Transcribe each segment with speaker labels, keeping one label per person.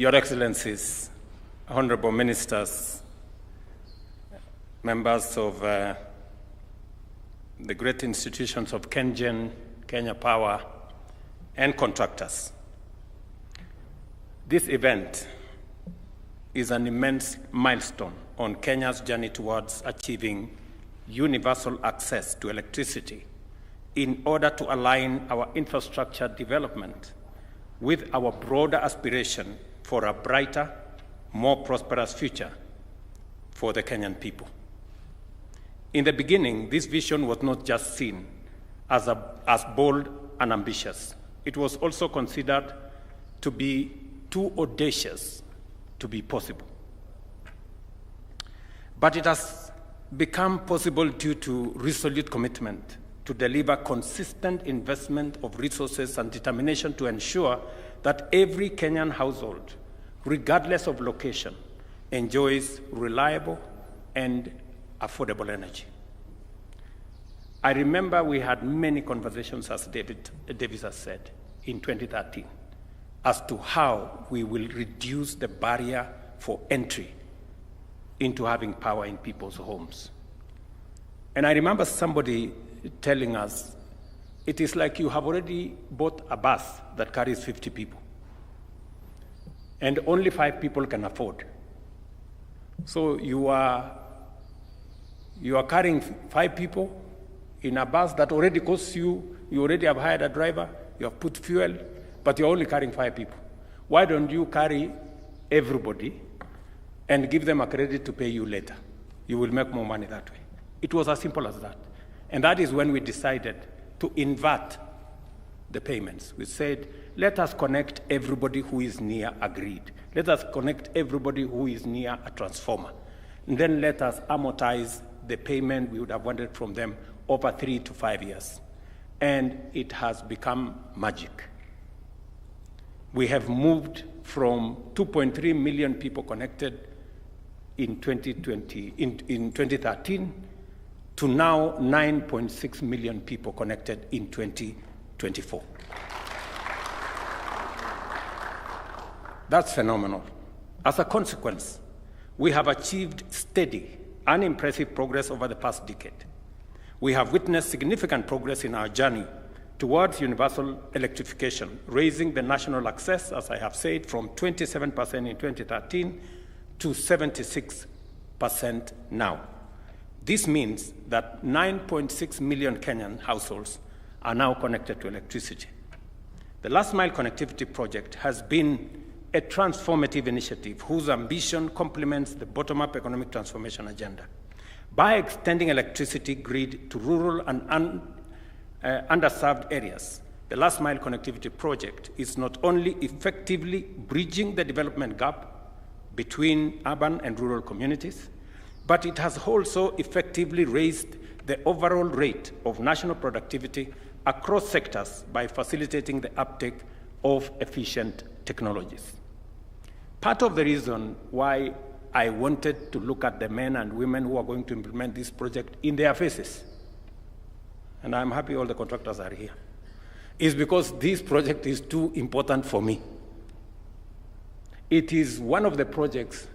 Speaker 1: Your Excellencies, Honorable Ministers, members of the great institutions of KenGen, Kenya Power, and contractors. This event is an immense milestone on Kenya's journey towards achieving universal access to electricity in order to align our infrastructure development with our broader aspiration for a brighter, more prosperous future for the Kenyan people. In the beginning, this vision was not just seen as bold and ambitious. It was also considered to be too audacious to be possible. But it has become possible due to resolute commitment to deliver consistent investment of resources and determination to ensure that every Kenyan household, regardless of location, enjoys reliable and affordable energy. I remember we had many conversations, as Davis has said, in 2013, as to how we will reduce the barrier for entry into having power in people's homes. And I remember somebody telling us, it is like you have already bought a bus that carries 50 people, and only 5 people can afford. So you are carrying 5 people in a bus that already costs you already have hired a driver, you have put fuel, but you're only carrying 5 people. Why don't you carry everybody and give them a credit to pay you later? You will make more money that way. It was as simple as that. And that is when we decided to invert the payments. We said, let us connect everybody who is near a grid. Let us connect everybody who is near a transformer. And then let us amortize the payment we would have wanted from them over 3 to 5 years. And it has become magic. We have moved from 2.3 million people connected in 2013 to now 9.6 million people connected in 2024. That's phenomenal. As a consequence, we have achieved steady and impressive progress over the past decade. We have witnessed significant progress in our journey towards universal electrification, raising the national access, as I have said, from 27% in 2013 to 76% now. This means that 9.6 million Kenyan households are now connected to electricity. The Last Mile Connectivity Project has been a transformative initiative whose ambition complements the bottom-up economic transformation agenda. By extending electricity grid to rural and underserved areas, the Last Mile Connectivity Project is not only effectively bridging the development gap between urban and rural communities, but it has also effectively raised the overall rate of national productivity across sectors by facilitating the uptake of efficient technologies. Part of the reason why I wanted to look at the men and women who are going to implement this project in their faces, and I'm happy all the contractors are here, is because this project is too important for me. It is one of the projects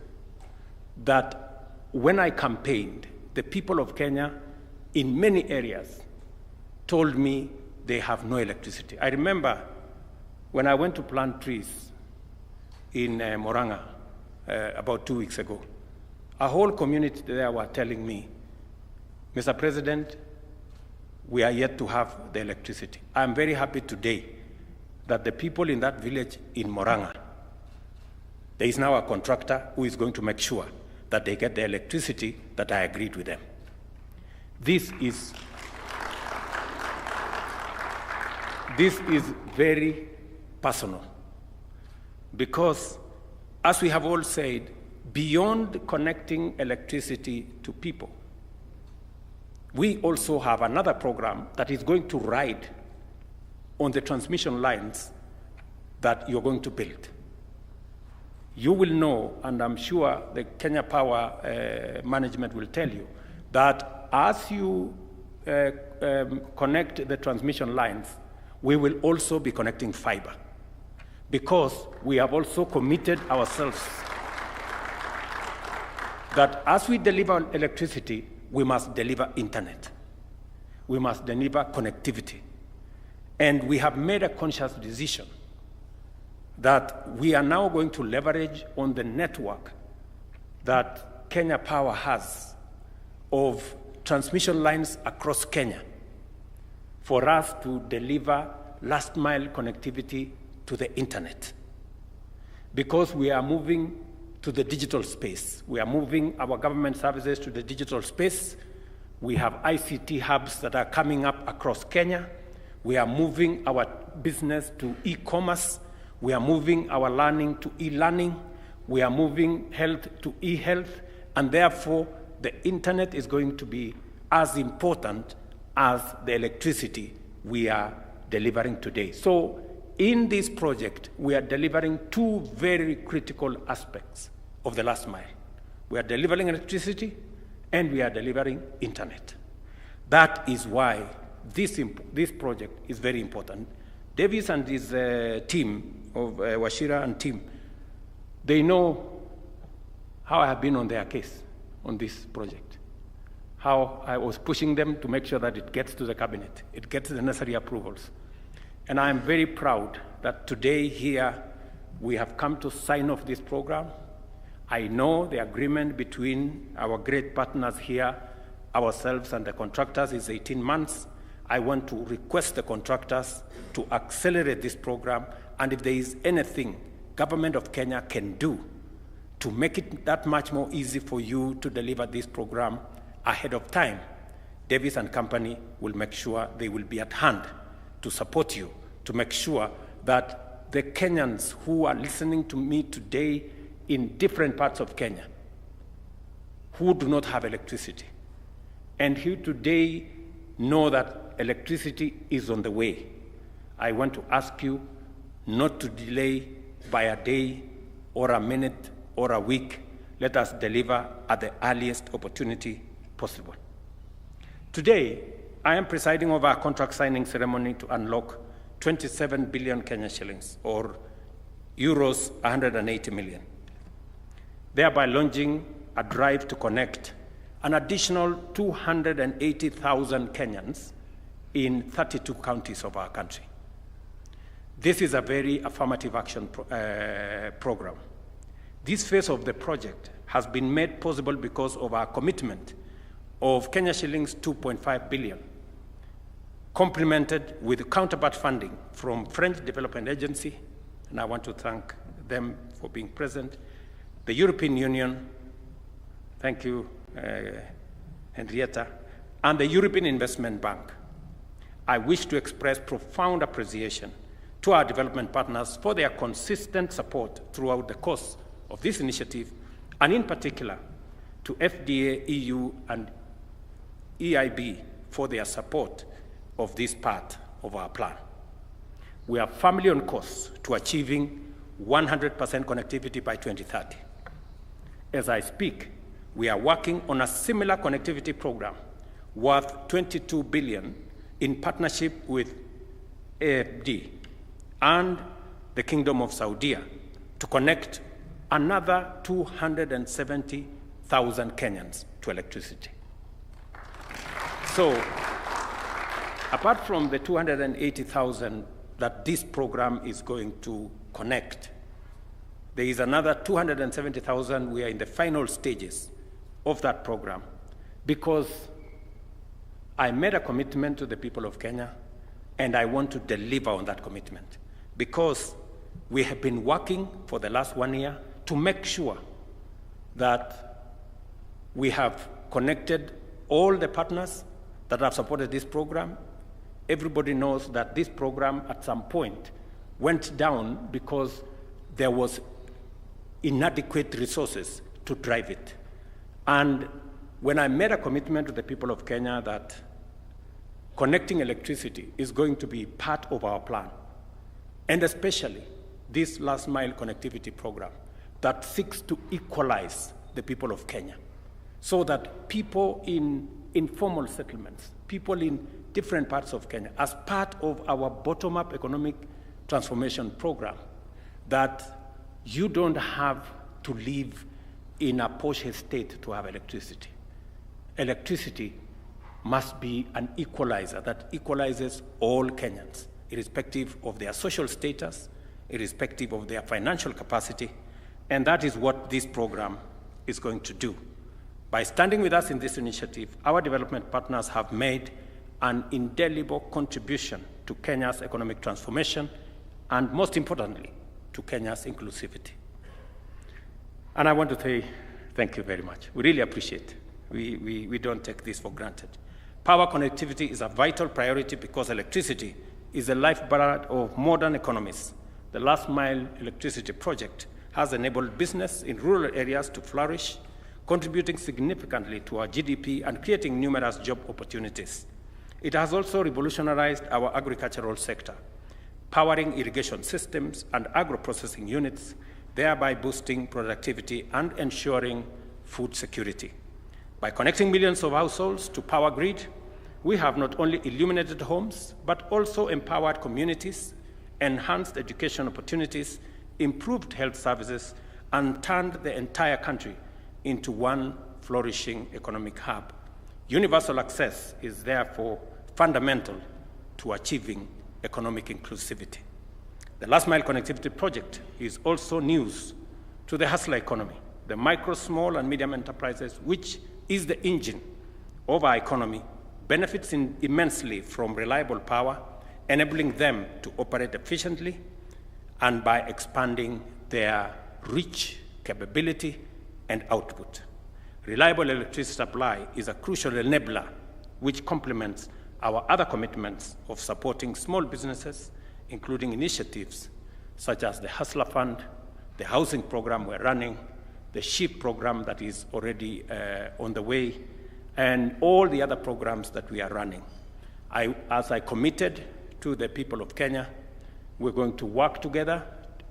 Speaker 1: that when I campaigned, the people of Kenya in many areas told me they have no electricity. I remember when I went to plant trees in Moranga about 2 weeks ago, a whole community there were telling me, Mr. President, we are yet to have the electricity. I'm very happy today that the people in that village in Moranga, there is now a contractor who is going to make sure that they get the electricity that I agreed with them. This is very personal because, as we have all said, beyond connecting electricity to people, we also have another program that is going to ride on the transmission lines that you're going to build. You will know, and I'm sure the Kenya Power management will tell you, that as you connect the transmission lines, we will also be connecting fiber. because we have also committed ourselves that as we deliver electricity, we must deliver internet. We must deliver connectivity. And we have made a conscious decision that we are now going to leverage on the network that Kenya Power has of transmission lines across Kenya for us to deliver last mile connectivity to the internet. Because we are moving to the digital space. We are moving our government services to the digital space. We have ICT hubs that are coming up across Kenya. We are moving our business to e-commerce. We are moving our learning to e-learning. We are moving health to e-health. And therefore, the internet is going to be as important as the electricity we are delivering today. So in this project, we are delivering two very critical aspects of the last mile. We are delivering electricity and we are delivering internet. That is why this project is very important. Davis and his team of Wachira and team, they know how I have been on their case on this project, how I was pushing them to make sure that it gets to the cabinet, it gets the necessary approvals. And I am very proud that today here we have come to sign off this program. I know the agreement between our great partners here, ourselves and the contractors, is 18 months. I want to request the contractors to accelerate this program, and if there is anything Government of Kenya can do to make it that much more easy for you to deliver this program ahead of time, Davis and company will make sure they will be at hand to support you, to make sure that the Kenyans who are listening to me today in different parts of Kenya, who do not have electricity, and who today know that electricity is on the way, I want to ask you not to delay by a day or a minute or a week. Let us deliver at the earliest opportunity possible. Today, I am presiding over a contract signing ceremony to unlock 27 billion Kenya shillings, or euros 180 million, thereby launching a drive to connect an additional 280,000 Kenyans in 32 counties of our country. This is a very affirmative action program. This phase of the project has been made possible because of our commitment of Kenya shillings 2.5 billion, complemented with counterpart funding from French Development Agency, and I want to thank them for being present, the European Union, thank you, Henrietta, and the European Investment Bank. I wish to express profound appreciation to our development partners for their consistent support throughout the course of this initiative, and in particular to FDA, EU, and EIB for their support of this part of our plan. We are firmly on course to achieving 100% connectivity by 2030. As I speak, we are working on a similar connectivity program worth 22 billion in partnership with AFD and the Kingdom of Saudi to connect another 270,000 Kenyans to electricity. So, apart from the 280,000 that this program is going to connect, there is another 270,000. We are in the final stages of that program because I made a commitment to the people of Kenya, and I want to deliver on that commitment because we have been working for the last 1 year to make sure that we have connected all the partners that have supported this program. Everybody knows that this program at some point went down because there was inadequate resources to drive it. And when I made a commitment to the people of Kenya that connecting electricity is going to be part of our plan, and especially this last mile connectivity program that seeks to equalize the people of Kenya so that people in informal settlements, people in different parts of Kenya, as part of our bottom-up economic transformation program, that you don't have to live in a posh estate to have electricity. Electricity must be an equalizer that equalizes all Kenyans, irrespective of their social status, irrespective of their financial capacity, and that is what this program is going to do. By standing with us in this initiative, our development partners have made an indelible contribution to Kenya's economic transformation and, most importantly, to Kenya's inclusivity. And I want to say thank you very much. We really appreciate it. We don't take this for granted. Power connectivity is a vital priority because electricity is the lifeblood of modern economies. The last mile electricity project has enabled business in rural areas to flourish, contributing significantly to our GDP and creating numerous job opportunities. It has also revolutionized our agricultural sector, powering irrigation systems and agro-processing units, thereby boosting productivity and ensuring food security. By connecting millions of households to power grid, we have not only illuminated homes, but also empowered communities, enhanced education opportunities, improved health services, and turned the entire country into one flourishing economic hub. Universal access is therefore fundamental to achieving economic inclusivity. The last mile connectivity project is also news to the hustler economy, the micro, small, and medium enterprises, which is the engine of our economy, benefits immensely from reliable power, enabling them to operate efficiently and by expanding their reach, capability, and output. Reliable electricity supply is a crucial enabler which complements our other commitments of supporting small businesses, including initiatives such as the Hustler Fund, the housing program we're running, the SHIP program that is already on the way, and all the other programs that we are running. As I committed to the people of Kenya, we're going to work together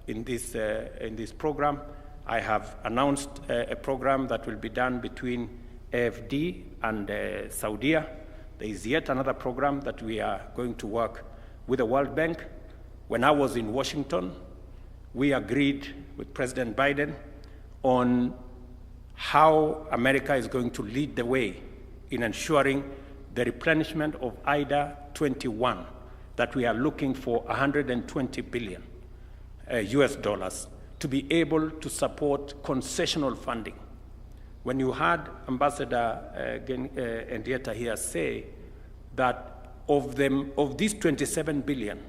Speaker 1: in this program. I have announced a program that will be done between AFD and Saudi. There is yet another program that we are going to work with the World Bank. When I was in Washington, we agreed with President Biden on how America is going to lead the way in ensuring the replenishment of IDA 21, that we are looking for 120 billion US dollars to be able to support concessional funding. When you heard Ambassador Henrietta here say that of these 27 billion,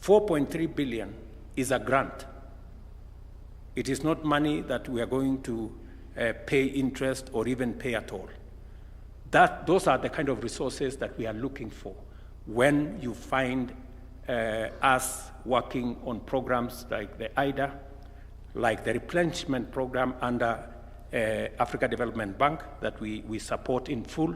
Speaker 1: 4.3 billion is a grant. It is not money that we are going to pay interest or even pay at all. Those are the kind of resources that we are looking for when you find us working on programs like the IDA, like the replenishment program under Africa Development Bank that we support in full,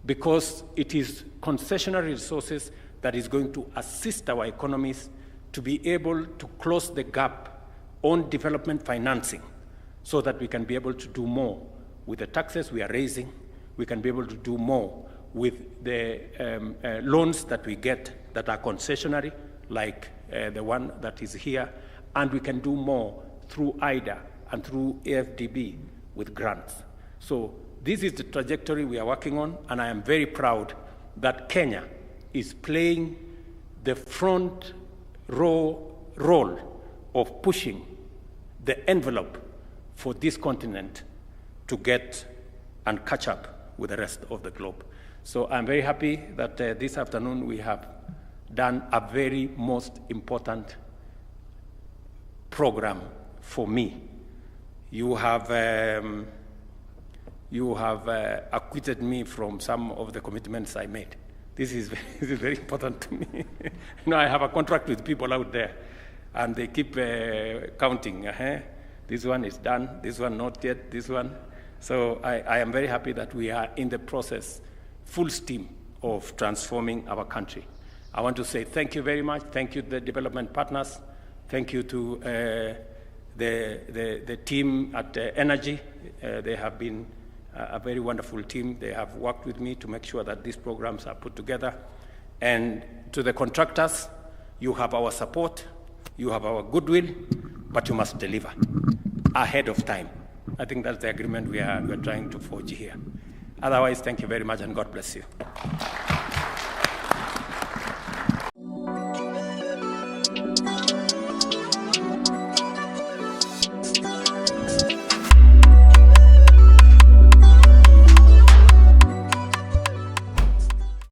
Speaker 1: because it is concessionary resources that is going to assist our economies to be able to close the gap on development financing so that we can be able to do more with the taxes we are raising. We can be able to do more with the loans that we get that are concessionary, like the one that is here, and we can do more through IDA and through AFDB with grants. So this is the trajectory we are working on, and I am very proud that Kenya is playing the front row role of pushing the envelope for this continent to get and catch up with the rest of the globe. So I'm very happy that this afternoon we have done a very most important program for me. You have acquitted me from some of the commitments I made. This is very important to me. You know, I have a contract with people out there, and they keep counting. This one is done, this one not yet, this one. So I am very happy that we are in the process, full steam, of transforming our country. I want to say thank you very much. Thank you to the development partners. Thank you to the team at Energy. They have been a very wonderful team. They have worked with me to make sure that these programs are put together. And to the contractors, you have our support. You have our goodwill, but you must deliver ahead of time. I think that's the agreement we are trying to forge here. Otherwise, thank you very much, and God bless you.